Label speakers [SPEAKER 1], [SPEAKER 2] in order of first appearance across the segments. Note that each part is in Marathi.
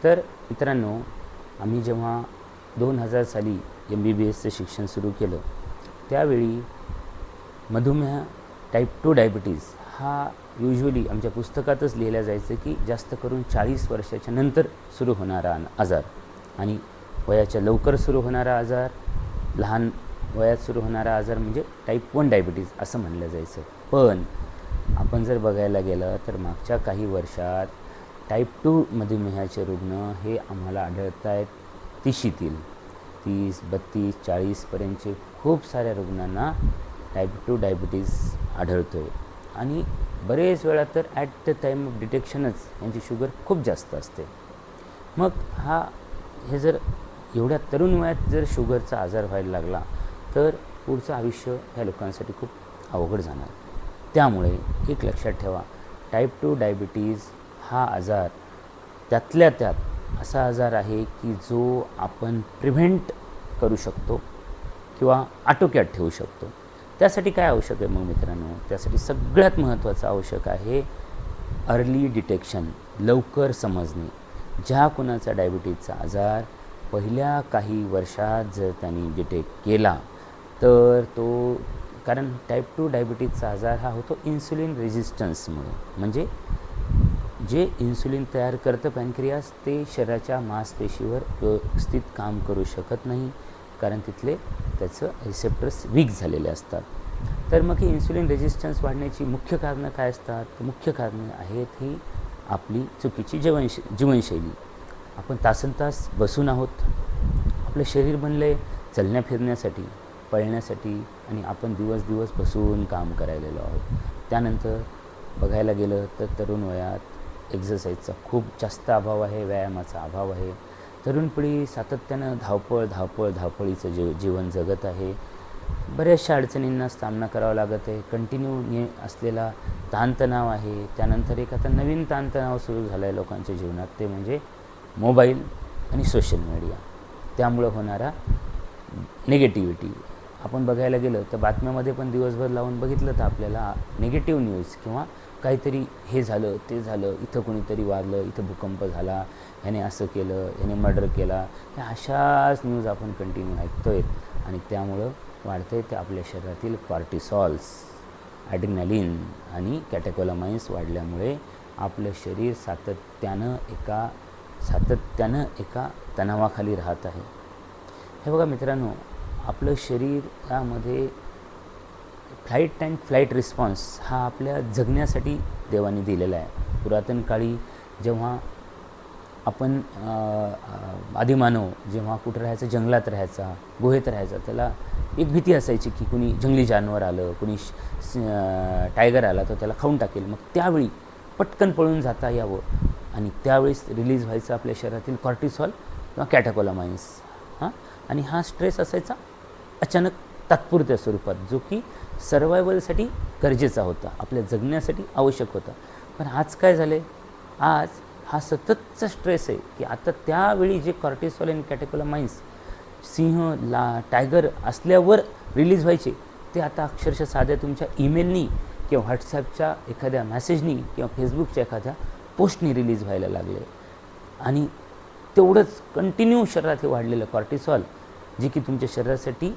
[SPEAKER 1] तर मित्रांनो, आम्ही जेव्हा 2000 साली MBBSचं शिक्षण सुरू केलं त्यावेळी मधुमेह टाईप 2 डायबिटीज हा युजली आमच्या पुस्तकातच लिहिलं जायचं की जास्त करून 40 वर्षाच्या नंतर सुरू होणारा आजार आणि वयाच्या लवकर सुरू होणारा आजार, लहान वयात सुरू होणारा आजार म्हणजे टाईप 1 डायबिटीज असं म्हणलं जायचं. पण आपण जर बघायला गेलं तर मागच्या काही वर्षात टाईप 2 मधुमेहाचे रुग्ण हे आम्हाला आढळत आहेत 30शीतील 30, 32, 40पर्यंतचे खूप साऱ्या रुग्णांना टाईप 2 डायबिटीज आढळतो आहे. आणि बरेच वेळा तर ॲट द टाईम ऑफ डिटेक्शनच यांची शुगर खूप जास्त असते. मग हे जर एवढ्या तरुण वयात जर शुगरचा आजार व्हायला लागला तर पुढचं आयुष्य ह्या लोकांसाठी खूप अवघड जाणार. त्यामुळे एक लक्षात ठेवा, टाईप 2 डायबिटीज हा आजार त्यातल्या त्यात असा आजार आहे की जो आपण प्रिव्हेंट करू शकतो किंवा आटोक्यात ठेवू शकतो. त्यासाठी काय आवश्यक आहे मग मित्रांनो? त्यासाठी सगळ्यात महत्त्वाचं आवश्यक आहे अर्ली डिटेक्शन, लवकर समजणे. ज्या कुणाचा डायबिटीजचा आजार पहिल्या काही वर्षात जर त्यांनी डिटेक्ट केला तर कारण टाईप 2 डायबिटीजचा आजार हा होतो इन्सुलिन रेझिस्टन्समुळे. म्हणजे जे इन्सुलिन तयार करतं पॅनक्रियास ते शरीराच्या मांसपेशीवर व्यवस्थित काम करू शकत नाही, कारण त्याचं रिसेप्टर्स वीक झालेले असतात. तर मग ही इन्सुलिन रेझिस्टन्स वाढण्याची मुख्य कारणं काय असतात? तर मुख्य कारणं आहेत ही आपली चुकीची जीवनशैली. आपण तासनतास बसून आहोत. आपलं शरीर बनलं आहे चलण्या फिरण्यासाठी, पळण्यासाठी, आणि आपण दिवस बसून काम करायलेलो आहोत. त्यानंतर बघायला गेलं तर तरुण वयात एक्झरसाईजचा खूप जास्त अभाव आहे, व्यायामाचा अभाव आहे. तरुण पिढी सातत्यानं धावपळीचं जीवन जगत आहे. बऱ्याचशा अडचणींना सामना करावा लागत आहे. कंटिन्यू असलेला ताणतणाव आहे. त्यानंतर एक आता नवीन ताणतणाव सुरू झाला आहे लोकांच्या जीवनात, ते म्हणजे मोबाईल आणि सोशल मीडिया. त्यामुळं होणारा निगेटिव्हिटी. आपण बघायला गेलं तर बातम्यामध्ये पण दिवसभर लावून बघितलं तर आपल्याला निगेटिव्ह न्यूज किंवा काहीतरी हे झालं ते झालं, इथं कोणीतरी वारलं, इथं भूकंप झाला, ह्याने असं केलं, ह्याने मर्डर केला, ह्या अशाच न्यूज आपण कंटिन्यू ऐकतो आहे. आणि त्यामुळं वाढतं आहे ते आपल्या शरीरातील कॉर्टिसॉल्स, ॲड्रिनालिन आणि कॅटेकोलामाइन्स वाढल्यामुळे आपलं शरीर सातत्यानं एका तणावाखाली राहत आहे. हे बघा मित्रांनो, आपलं शरीरामध्ये फ्लाईट रिस्पॉन्स हा आपल्या जगण्यासाठी देवाने दिलेला आहे. पुरातन काळी जेव्हा आपण आदिमानव जेव्हा कुठं राहायचं, जंगलात राहायचा, गुहेत राहायचा, त्याला एक भीती असायची की कुणी जंगली जानवर आलं, कुणी टायगर आला तर त्याला खाऊन टाकेल. मग त्यावेळी पटकन पळून जाता यावं आणि त्यावेळेस रिलीज व्हायचं आपल्या शरीरातील कॉर्टिसॉल किंवा कॅटेकोलामाइन्स. आणि हा स्ट्रेस असायचा अचानक तात्पुरत्या स्वरूपात, जो की सर्वायवलसाठी गरजेचा होता, आपल्या जगण्यासाठी आवश्यक होता. पण आज काय झालं आहे? आज हा सततचा स्ट्रेस आहे की आता त्यावेळी जे कॉर्टिसॉल आणि कॅटेकोलामाइन्स टायगर असल्यावर रिलीज व्हायचे, ते आता अक्षरशः साध्या तुमच्या ईमेलनी किंवा व्हॉट्सॲपच्या एखाद्या मेसेजनी किंवा फेसबुकच्या एखाद्या पोस्टनी रिलीज व्हायला लागले. आणि तेवढंच कंटिन्यू शरीरात हे वाढलेलं कॉर्टिसॉल, जे की तुमच्या शरीरासाठी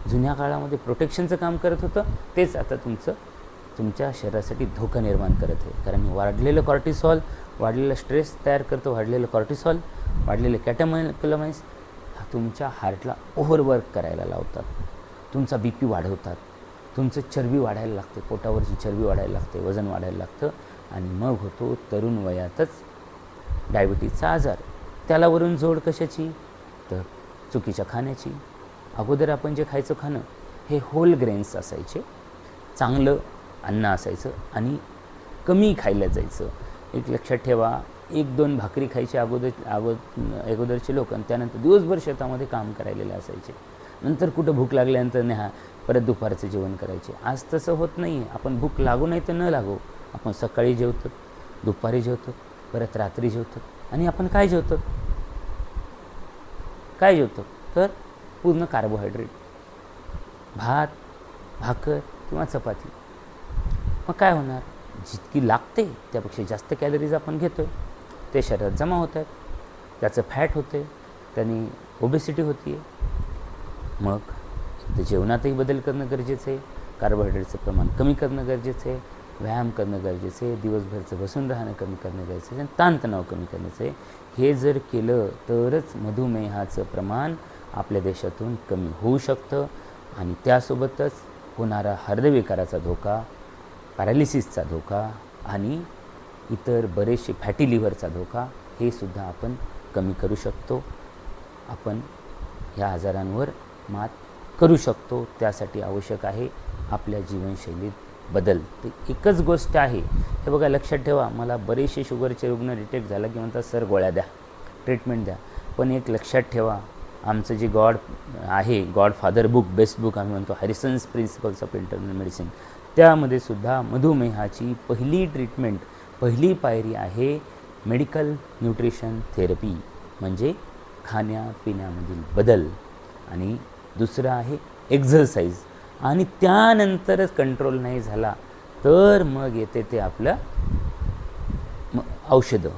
[SPEAKER 1] जुन्या काळामध्ये प्रोटेक्शनचं काम करत होतं, तेच आता तुमच्या शरीरासाठी धोका निर्माण करत आहे. कारण वाढलेलं कॉर्टिसॉल वाढलेला स्ट्रेस तयार करतो. वाढलेलं कॉर्टिसॉल, वाढलेले कॅटेकोलामाइन्स हा तुमच्या हार्टला ओव्हरवर्क करायला लावतात, तुमचा BP वाढवतात, तुमचं चरबी वाढायला लागते, पोटावरची चरबी वाढायला लागते, वजन वाढायला लागतं आणि मग होतो तरुण वयातच डायबिटीजचा आजार. त्याला वरून जोड कशाची? तर चुकीच्या खाण्याची. अगोदर आपण जे खायचं खाणं हे होल ग्रेन्स असायचे, चांगलं अन्न असायचं आणि कमी खायला जायचं. एक लक्षात ठेवा, 1-2 भाकरी खायचे अगोदरचे लोक आणि त्यानंतर दिवसभर शेतामध्ये काम करायलेले असायचे. नंतर कुठं भूक लागल्यानंतर परत दुपारचं जेवण करायचे. आज तसं होत नाही आहे. आपण भूक लागू नाही तर न लागो, आपण सकाळी जेवतो, दुपारी जेवतो, परत रात्री जेवतो. आणि आपण काय जेवतो तर पूर्ण कार्बोहायड्रेट, भात, भाकर किंवा चपाती. मग काय होणार? जितकी लागते त्यापेक्षा जास्त कॅलरीज आपण घेतो, ते शरीरात जमा होत आहेत. त्याचं फॅट होते, त्याने ओबेसिटी होती आहे. मग तर जेवणातही बदल करणं गरजेचं आहे, कार्बोहायड्रेटचं प्रमाण कमी करणं गरजेचं आहे, व्यायाम करणं गरजेचं आहे, दिवसभरचं बसून राहणं कमी करणं गरजेचं आहे आणि ताणतणाव कमी करण्याचं आहे. हे जर केलं तरच मधुमेहाचं प्रमाण आपल्या देशातून कमी होऊ शकतं आणि त्यासोबतच होणारा हृदयविकाराचा धोका, पॅरालिसिसचा धोका आणि इतर बरेचसे फॅटी लिव्हरचा धोका हे सुद्धा आपण कमी करू शकतो. आपण ह्या आजारांवर मात करू शकतो. त्यासाठी आवश्यक आहे आपल्या जीवनशैलीत बदल. तर एकच गोष्ट आहे, हे बघा लक्षात ठेवा, मला बरेचसे शुगरचे रुग्ण डिटेक्ट झाला की म्हणतात सर गोळ्या द्या, ट्रीटमेंट द्या. पण एक लक्षात ठेवा, आमचं जे गॉड आहे, God father book, best book आम्ही म्हणतो, हॅरिसन्स प्रिन्सिपल्स ऑफ इंटरनल मेडिसिन, त्यामध्ये सुद्धा मधुमेहाची पहिली ट्रीटमेंट, पहिली पायरी आहे मेडिकल न्यूट्रिशन थेरपी, म्हणजे खाण्यापिण्यामधील बदल, आणि दुसरं आहे एक्झरसाइज, आणि त्यानंतरच कंट्रोल नाही झाला तर मग येते ते आपलं औषधं.